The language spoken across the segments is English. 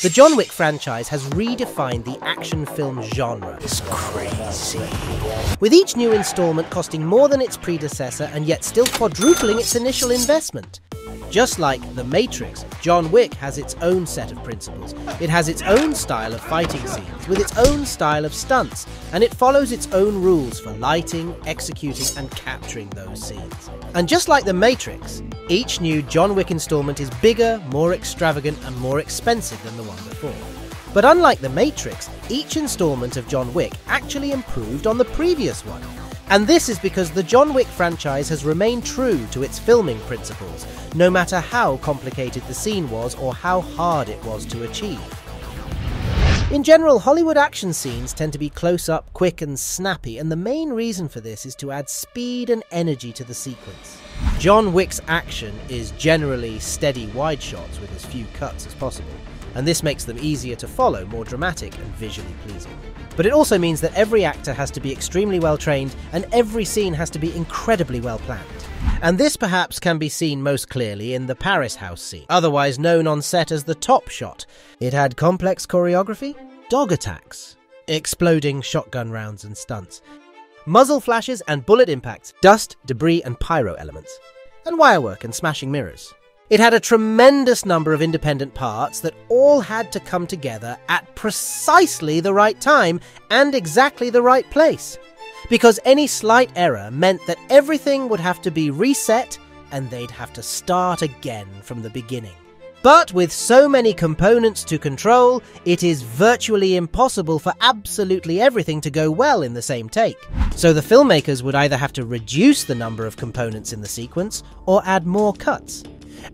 The John Wick franchise has redefined the action film genre. It's crazy. With each new installment costing more than its predecessor and yet still quadrupling its initial investment. Just like The Matrix, John Wick has its own set of principles. It has its own style of fighting scenes, with its own style of stunts, and it follows its own rules for lighting, executing, and capturing those scenes. And just like The Matrix, each new John Wick installment is bigger, more extravagant, and more expensive than the one before. But unlike The Matrix, each installment of John Wick actually improved on the previous one. And this is because the John Wick franchise has remained true to its filming principles, no matter how complicated the scene was or how hard it was to achieve. In general, Hollywood action scenes tend to be close-up, quick and snappy, and the main reason for this is to add speed and energy to the sequence. John Wick's action is generally steady wide shots with as few cuts as possible, and this makes them easier to follow, more dramatic and visually pleasing. But it also means that every actor has to be extremely well trained and every scene has to be incredibly well planned. And this perhaps can be seen most clearly in the Paris house scene, otherwise known on set as the top shot. It had complex choreography, dog attacks, exploding shotgun rounds and stunts, muzzle flashes and bullet impacts, dust, debris and pyro elements, and wirework and smashing mirrors. It had a tremendous number of independent parts that all had to come together at precisely the right time and exactly the right place. Because any slight error meant that everything would have to be reset and they'd have to start again from the beginning. But with so many components to control, it is virtually impossible for absolutely everything to go well in the same take. So the filmmakers would either have to reduce the number of components in the sequence or add more cuts.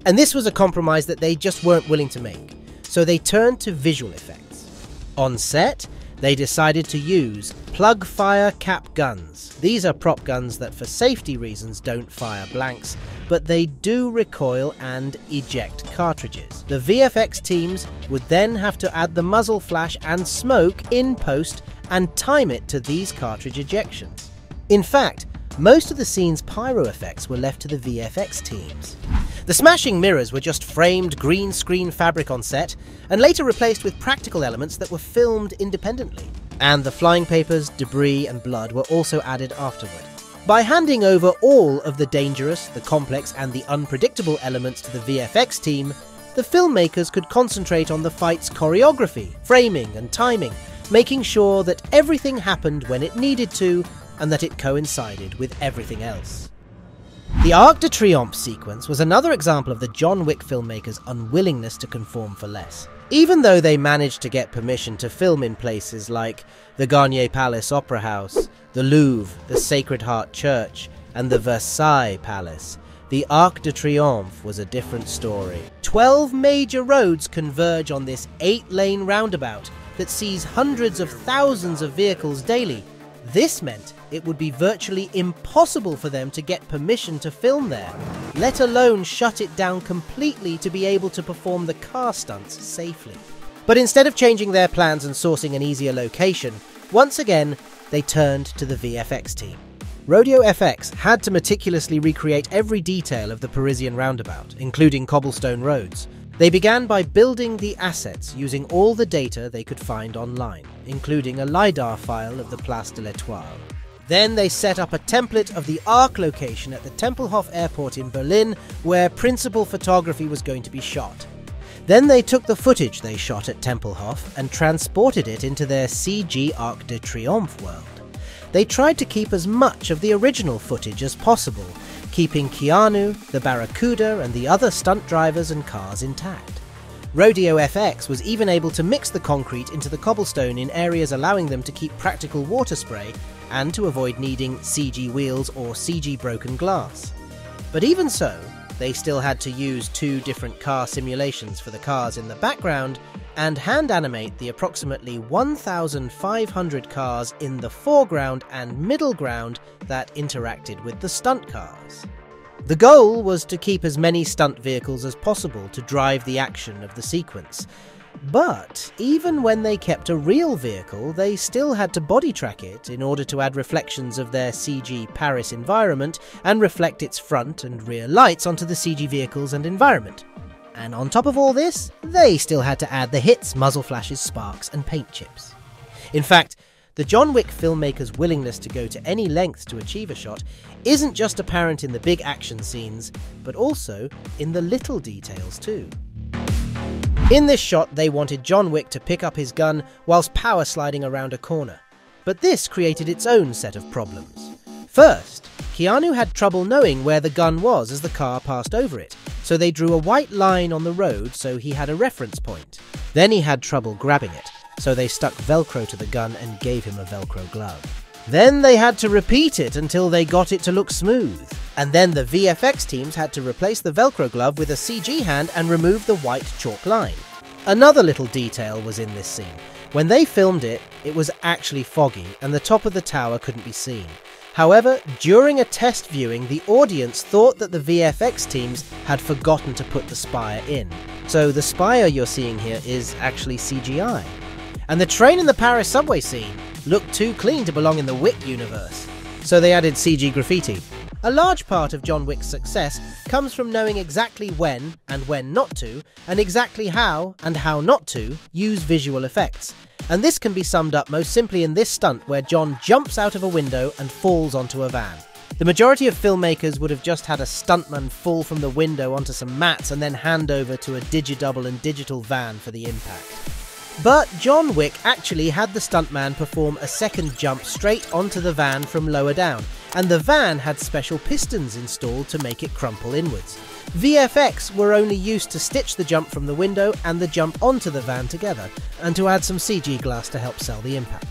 And this was a compromise that they just weren't willing to make, so they turned to visual effects. On set, they decided to use plug-fire cap guns. These are prop guns that for safety reasons don't fire blanks, but they do recoil and eject cartridges. The VFX teams would then have to add the muzzle flash and smoke in post and time it to these cartridge ejections. In fact, most of the scene's pyro effects were left to the VFX teams. The smashing mirrors were just framed green screen fabric on set, and later replaced with practical elements that were filmed independently. And the flying papers, debris and blood were also added afterward. By handing over all of the dangerous, the complex and the unpredictable elements to the VFX team, the filmmakers could concentrate on the fight's choreography, framing and timing, making sure that everything happened when it needed to, and that it coincided with everything else. The Arc de Triomphe sequence was another example of the John Wick filmmakers' unwillingness to conform for less. Even though they managed to get permission to film in places like the Garnier Palace Opera House, the Louvre, the Sacred Heart Church, and the Versailles Palace, the Arc de Triomphe was a different story. 12 major roads converge on this 8-lane roundabout that sees hundreds of thousands of vehicles daily. This meant it would be virtually impossible for them to get permission to film there, let alone shut it down completely to be able to perform the car stunts safely. But instead of changing their plans and sourcing an easier location, once again, they turned to the VFX team. Rodeo FX had to meticulously recreate every detail of the Parisian roundabout, including cobblestone roads. They began by building the assets using all the data they could find online, including a LiDAR file of the Place de l'Étoile. Then they set up a template of the Arc location at the Tempelhof Airport in Berlin, where principal photography was going to be shot. Then they took the footage they shot at Tempelhof and transported it into their CG Arc de Triomphe world. They tried to keep as much of the original footage as possible, keeping Keanu, the Barracuda and the other stunt drivers and cars intact. Rodeo FX was even able to mix the concrete into the cobblestone in areas allowing them to keep practical water spray and to avoid needing CG wheels or CG broken glass. But even so, they still had to use 2 different car simulations for the cars in the background and hand animate the approximately 1,500 cars in the foreground and middle ground that interacted with the stunt cars. The goal was to keep as many stunt vehicles as possible to drive the action of the sequence. But even when they kept a real vehicle, they still had to body track it in order to add reflections of their CG Paris environment and reflect its front and rear lights onto the CG vehicles and environment. And on top of all this, they still had to add the hits, muzzle flashes, sparks, and paint chips. In fact, the John Wick filmmaker's willingness to go to any lengths to achieve a shot isn't just apparent in the big action scenes, but also in the little details too. In this shot, they wanted John Wick to pick up his gun whilst power sliding around a corner. But this created its own set of problems. First, Keanu had trouble knowing where the gun was as the car passed over it, so they drew a white line on the road so he had a reference point. Then he had trouble grabbing it, so they stuck Velcro to the gun and gave him a Velcro glove. Then they had to repeat it until they got it to look smooth. And then the VFX teams had to replace the Velcro glove with a CG hand and remove the white chalk line. Another little detail was in this scene. When they filmed it, it was actually foggy and the top of the tower couldn't be seen. However, during a test viewing, the audience thought that the VFX teams had forgotten to put the spire in. So the spire you're seeing here is actually CGI. And the train in the Paris subway scene looked too clean to belong in the Wick universe. So they added CG graffiti. A large part of John Wick's success comes from knowing exactly when and when not to, and exactly how and how not to use visual effects. And this can be summed up most simply in this stunt where John jumps out of a window and falls onto a van. The majority of filmmakers would have just had a stuntman fall from the window onto some mats and then hand over to a digidouble and digital van for the impact. But John Wick actually had the stuntman perform a second jump straight onto the van from lower down, and the van had special pistons installed to make it crumple inwards. VFX were only used to stitch the jump from the window and the jump onto the van together, and to add some CG glass to help sell the impact.